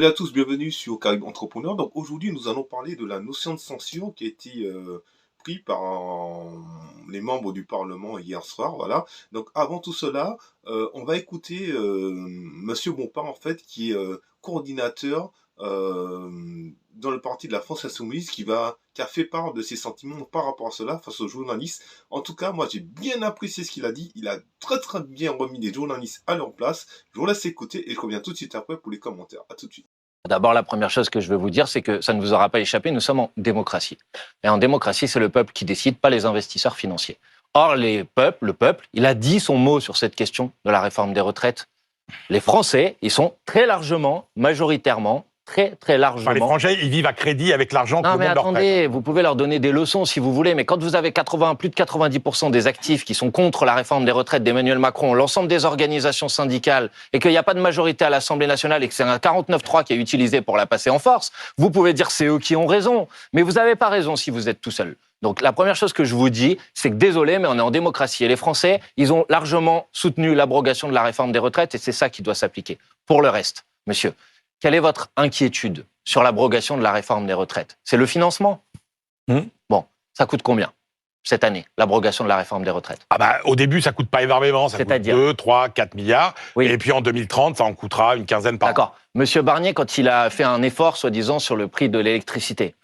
Salut à tous, bienvenue sur Caraïbes Entrepreneur. Donc aujourd'hui, nous allons parler de la notion de censure qui a été prise par les membres du Parlement hier soir. Voilà. Donc avant tout cela, on va écouter Monsieur Bompard en fait, qui est coordinateur dans le parti de la France Insoumise, qui a fait part de ses sentiments par rapport à cela face aux journalistes. En tout cas, moi j'ai bien apprécié ce qu'il a dit. Il a très très bien remis les journalistes à leur place. Je vous laisse écouter et je reviens tout de suite après pour les commentaires. À tout de suite. D'abord, la première chose que je veux vous dire, c'est que ça ne vous aura pas échappé, nous sommes en démocratie. Et en démocratie, c'est le peuple qui décide, pas les investisseurs financiers. Or, le peuple, il a dit son mot sur cette question de la réforme des retraites. Les Français, ils sont très largement, majoritairement, très largement... Enfin, les Français, ils vivent à crédit avec l'argent que le monde leur prête. Non, mais attendez, vous pouvez leur donner des leçons si vous voulez, mais quand vous avez plus de 90% des actifs qui sont contre la réforme des retraites d'Emmanuel Macron, l'ensemble des organisations syndicales, et qu'il n'y a pas de majorité à l'Assemblée nationale et que c'est un 49-3 qui est utilisé pour la passer en force, vous pouvez dire c'est eux qui ont raison, mais vous n'avez pas raison si vous êtes tout seul. Donc la première chose que je vous dis, c'est que désolé, mais on est en démocratie. Et les Français, ils ont largement soutenu l'abrogation de la réforme des retraites et c'est ça qui doit s'appliquer. Pour le reste, monsieur, quelle est votre inquiétude sur l'abrogation de la réforme des retraites? C'est le financement? Bon, ça coûte combien cette année, l'abrogation de la réforme des retraites? Au début, ça coûte pas énormément, ça coûte 2, 3, 4 milliards. Oui. Et puis en 2030, ça en coûtera une quinzaine par an. D'accord. Monsieur Barnier, quand il a fait un effort, soi-disant, sur le prix de l'électricité,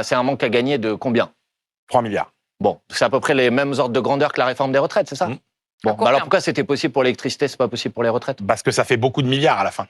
c'est un manque à gagner de combien? 3 milliards. Bon, c'est à peu près les mêmes ordres de grandeur que la réforme des retraites, c'est ça? Bon, alors pourquoi c'était possible pour l'électricité, c'est pas possible pour les retraites? Parce que ça fait beaucoup de milliards à la fin.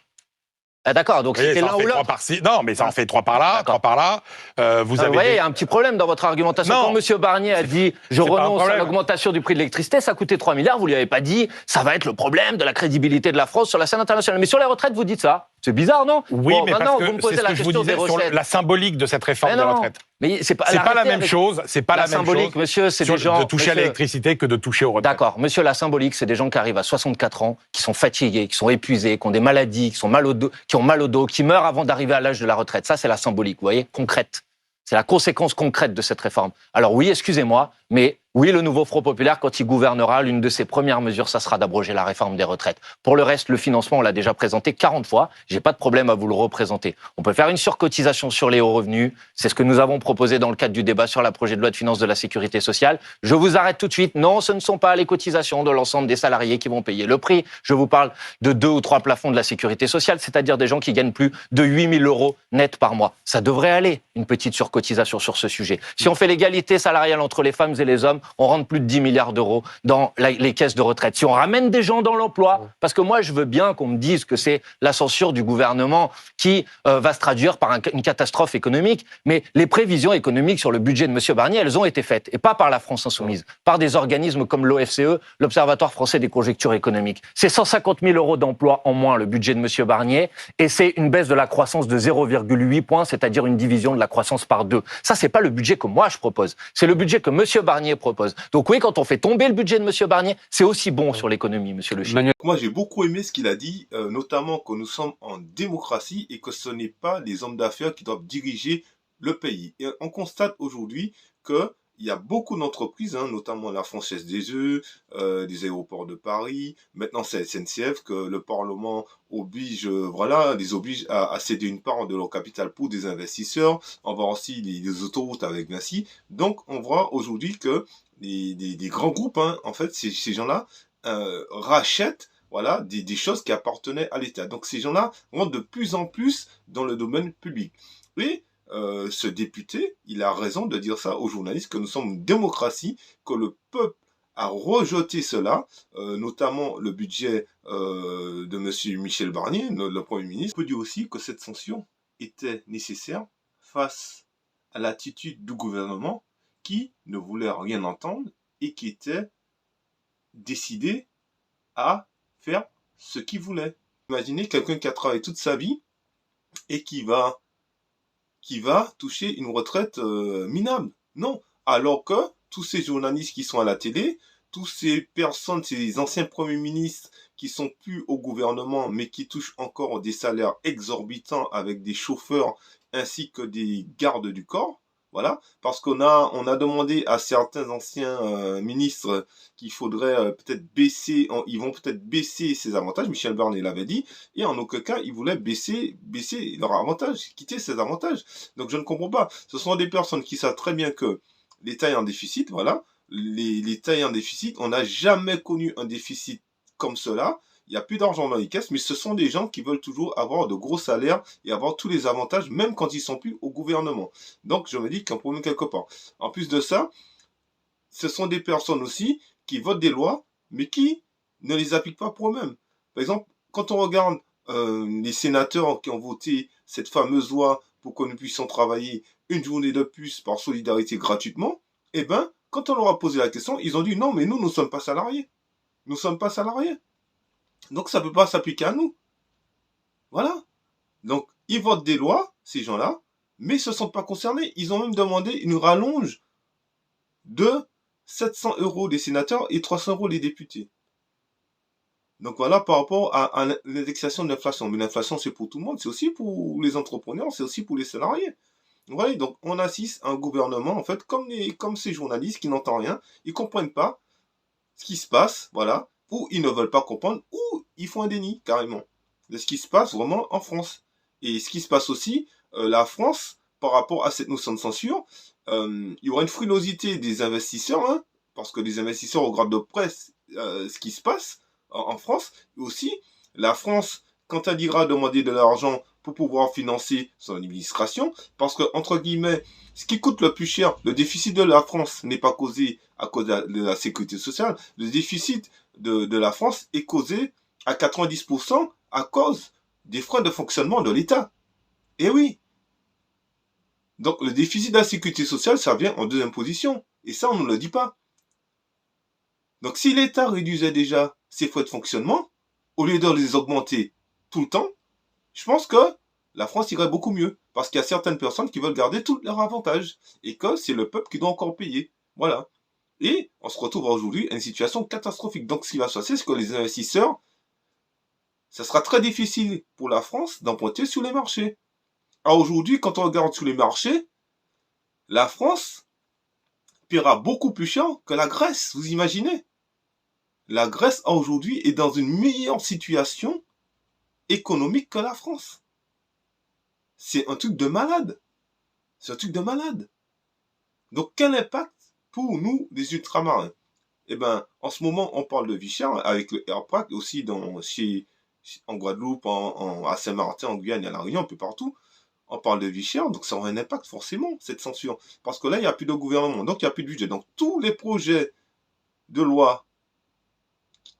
Ah d'accord, donc c'était l'un ou l'autre. Non, mais ça en fait 3 par là, 3 par là. Vous voyez, il y a un petit problème dans votre argumentation. Quand M. Barnier a dit « je renonce à l'augmentation du prix de l'électricité », ça coûtait 3 milliards, vous lui avez pas dit « ça va être le problème de la crédibilité de la France sur la scène internationale ». Mais sur les retraites, vous dites ça. C'est bizarre, non? Oui, mais parce que c'est ce que je vous disais sur la symbolique de cette réforme des retraites. Mais c'est pas la même chose. C'est pas la même chose. Monsieur, c'est des gens de toucher à l'électricité que de toucher aux retraites. D'accord, monsieur, la symbolique, c'est des gens qui arrivent à 64 ans, qui sont fatigués, qui sont épuisés, qui ont des maladies, qui ont mal au dos, qui meurent avant d'arriver à l'âge de la retraite. Ça, c'est la symbolique, vous voyez, concrète. C'est la conséquence concrète de cette réforme. Alors oui, excusez-moi, mais oui, le nouveau Front populaire, quand il gouvernera, l'une de ses premières mesures, ça sera d'abroger la réforme des retraites. Pour le reste, le financement, on l'a déjà présenté 40 fois. J'ai pas de problème à vous le représenter. On peut faire une surcotisation sur les hauts revenus. C'est ce que nous avons proposé dans le cadre du débat sur la projet de loi de finances de la sécurité sociale. Je vous arrête tout de suite. Non, ce ne sont pas les cotisations de l'ensemble des salariés qui vont payer le prix. Je vous parle de 2 ou 3 plafonds de la sécurité sociale, c'est-à-dire des gens qui gagnent plus de 8 000 € net par mois. Ça devrait aller, une petite surcotisation sur ce sujet. Si on fait l'égalité salariale entre les femmes et les hommes, on rentre plus de 10 milliards d'euros dans les caisses de retraite. Si on ramène des gens dans l'emploi, parce que moi je veux bien qu'on me dise que c'est la censure du gouvernement qui va se traduire par une catastrophe économique, mais les prévisions économiques sur le budget de M. Barnier, elles ont été faites, et pas par la France Insoumise, par des organismes comme l'OFCE, l'Observatoire français des conjonctures économiques. C'est 150 000 € d'emplois en moins le budget de M. Barnier, et c'est une baisse de la croissance de 0,8 points, c'est-à-dire une division de la croissance par 2. Ça, c'est pas le budget que moi je propose, c'est le budget que M. Barnier propose. Donc oui, quand on fait tomber le budget de M. Barnier, c'est aussi bon sur l'économie, M. Le Chine. Moi, j'ai beaucoup aimé ce qu'il a dit, notamment que nous sommes en démocratie et que ce n'est pas les hommes d'affaires qui doivent diriger le pays. Et on constate aujourd'hui que il y a beaucoup d'entreprises, notamment la Française des Jeux, des aéroports de Paris, maintenant c'est SNCF, que le Parlement les oblige à céder une part de leur capital pour des investisseurs. On voit aussi les autoroutes avec Vinci. Donc on voit aujourd'hui que des grands groupes, en fait, ces gens-là rachètent des choses qui appartenaient à l'État. Donc ces gens-là rentrent de plus en plus dans le domaine public. Et ce député, il a raison de dire ça aux journalistes, que nous sommes une démocratie, que le peuple a rejeté cela, notamment le budget de M. Michel Barnier, le Premier ministre. On peut dire aussi que cette sanction était nécessaire face à l'attitude du gouvernement qui ne voulait rien entendre et qui était décidé à faire ce qu'il voulait. Imaginez quelqu'un qui a travaillé toute sa vie et qui va toucher une retraite minable. Non. Alors que tous ces journalistes qui sont à la télé, toutes ces personnes, ces anciens premiers ministres qui sont plus au gouvernement mais qui touchent encore des salaires exorbitants avec des chauffeurs ainsi que des gardes du corps, Voilà, parce on a demandé à certains anciens ministres qu'il faudrait peut-être baisser, ils vont peut-être baisser ces avantages. Michel Barnier l'avait dit, et en aucun cas ils voulaient baisser leurs avantages, quitter ces avantages. Donc je ne comprends pas. Ce sont des personnes qui savent très bien que l'État est en déficit, voilà. L'État est en déficit. On n'a jamais connu un déficit comme cela. Il n'y a plus d'argent dans les caisses, mais ce sont des gens qui veulent toujours avoir de gros salaires et avoir tous les avantages, même quand ils sont plus au gouvernement. Donc, je me dis qu'il y a un problème quelque part. En plus de ça, ce sont des personnes aussi qui votent des lois, mais qui ne les appliquent pas pour eux-mêmes. Par exemple, quand on regarde les sénateurs qui ont voté cette fameuse loi pour que nous puissions travailler une journée de plus par solidarité gratuitement, eh ben, quand on leur a posé la question, ils ont dit non, mais nous ne sommes pas salariés. Nous ne sommes pas salariés. Donc ça ne peut pas s'appliquer à nous. Voilà. Donc, ils votent des lois, ces gens-là, mais ils ne se sentent pas concernés. Ils ont même demandé une rallonge de 700 € des sénateurs et 300 € des députés. Donc voilà par rapport à l'indexation de l'inflation. Mais l'inflation, c'est pour tout le monde, c'est aussi pour les entrepreneurs, c'est aussi pour les salariés. Vous voyez, donc on assiste à un gouvernement, en fait, comme ces journalistes qui n'entendent rien, ils ne comprennent pas ce qui se passe, voilà, ou ils ne veulent pas comprendre, ou ils font un déni, carrément, de ce qui se passe vraiment en France. Et ce qui se passe aussi, la France, par rapport à cette notion de censure, il y aura une frilosité des investisseurs, hein, parce que les investisseurs regardent de près ce qui se passe en France. Et aussi, la France, quand elle ira demander de l'argent pour pouvoir financer son administration, parce que, entre guillemets, ce qui coûte le plus cher, le déficit de la France n'est pas causé à cause de la sécurité sociale. Le déficit de la France est causé à 90% à cause des frais de fonctionnement de l'État. Et oui. Donc le déficit de la sécurité sociale, ça vient en deuxième position. Et ça, on ne le dit pas. Donc si l'État réduisait déjà ses frais de fonctionnement, au lieu de les augmenter tout le temps, je pense que la France irait beaucoup mieux. Parce qu'il y a certaines personnes qui veulent garder tous leurs avantages. Et que c'est le peuple qui doit encore payer. Voilà. Et on se retrouve aujourd'hui à une situation catastrophique. Donc ce qui va se passer, c'est que les investisseurs, ça sera très difficile pour la France d'emprunter sur les marchés. Alors aujourd'hui, quand on regarde sur les marchés, la France paiera beaucoup plus cher que la Grèce, vous imaginez? La Grèce aujourd'hui est dans une meilleure situation économique que la France. C'est un truc de malade. C'est un truc de malade. Donc quel impact pour nous, les ultramarins? Eh ben, en ce moment, on parle de vie chère avec le AirPack, aussi en Guadeloupe, à Saint-Martin, en Guyane, à La Réunion, un peu partout. On parle de vie chère, donc ça aura un impact forcément, cette censure. Parce que là, il n'y a plus de gouvernement, donc il n'y a plus de budget. Donc tous les projets de loi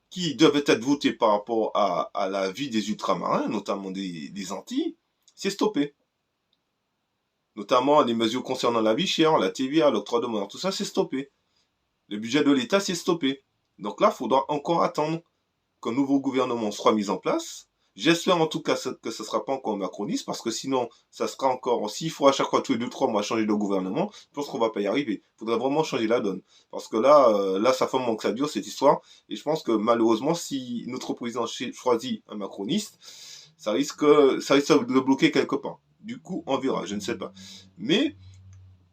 qui devaient être votés par rapport à la vie des ultramarins, notamment des Antilles, c'est stoppé. Notamment les mesures concernant la vie chère, la TVA, l'octroi de mer, tout ça, c'est stoppé. Le budget de l'État, c'est stoppé. Donc là, il faudra encore attendre qu'un nouveau gouvernement soit mis en place. J'espère en tout cas que ce ne sera pas encore macroniste, parce que sinon, ça sera encore, s'il faut à chaque fois tous les 2-3 mois changer de gouvernement, je pense qu'on ne va pas y arriver. Il faudrait vraiment changer la donne. Parce que là, ça fait un moment que ça dure, cette histoire. Et je pense que malheureusement, si notre président choisit un macroniste, ça risque de bloquer quelque part. Du coup, on verra, je ne sais pas. Mais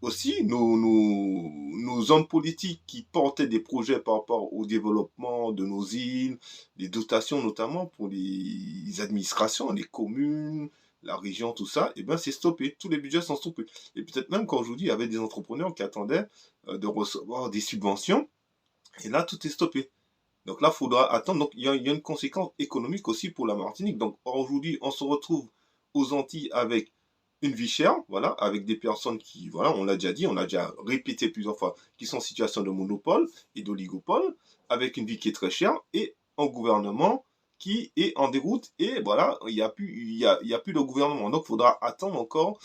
aussi nos hommes politiques qui portaient des projets par rapport au développement de nos îles, des dotations notamment pour les administrations, les communes, la région, tout ça, et ben c'est stoppé. Tous les budgets sont stoppés. Et peut-être même qu'aujourd'hui, il y avait des entrepreneurs qui attendaient de recevoir des subventions, et là, tout est stoppé. Donc là, il faudra attendre. Donc il y a une conséquence économique aussi pour la Martinique. Donc aujourd'hui, on se retrouve aux Antilles avec une vie chère, voilà, avec des personnes qui, voilà, on l'a déjà dit, on l'a déjà répété plusieurs fois, qui sont en situation de monopole et d'oligopole, avec une vie qui est très chère, et un gouvernement qui est en déroute, et voilà, il n'y a plus de gouvernement. Donc il faudra attendre encore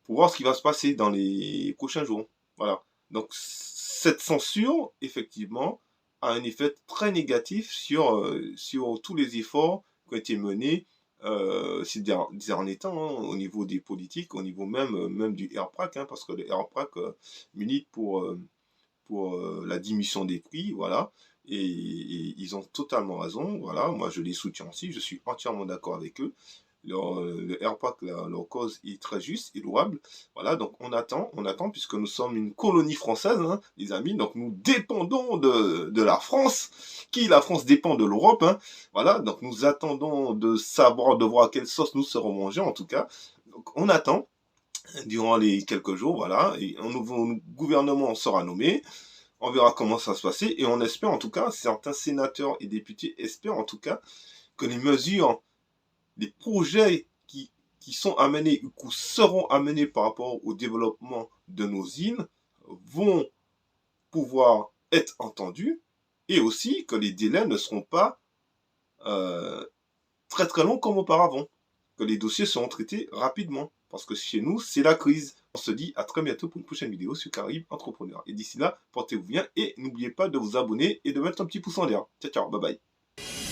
pour voir ce qui va se passer dans les prochains jours. Voilà. Donc cette censure, effectivement, a un effet très négatif sur tous les efforts qui ont été menés ces derniers temps, hein, au niveau des politiques, au niveau même du AirPrac, hein, parce que le AirPrac milite pour la diminution des prix, voilà, et ils ont totalement raison, voilà, moi je les soutiens aussi, je suis entièrement d'accord avec eux, le RPAC, leur cause est très juste et louable. Voilà, donc on attend, puisque nous sommes une colonie française, hein, les amis, donc nous dépendons de la France, la France dépend de l'Europe, hein. Voilà, donc nous attendons de voir à quelle sauce nous serons mangés, en tout cas. Donc on attend, durant les quelques jours, voilà, et un nouveau gouvernement sera nommé. On verra comment ça se passer, et on espère en tout cas, certains sénateurs et députés espèrent en tout cas que les mesures, les projets qui sont amenés ou qui seront amenés par rapport au développement de nos îles vont pouvoir être entendus, et aussi que les délais ne seront pas très très longs comme auparavant, que les dossiers seront traités rapidement, parce que chez nous, c'est la crise. On se dit à très bientôt pour une prochaine vidéo sur Caraïbes Entrepreneurs. Et d'ici là, portez-vous bien et n'oubliez pas de vous abonner et de mettre un petit pouce en l'air. Ciao, ciao, bye bye.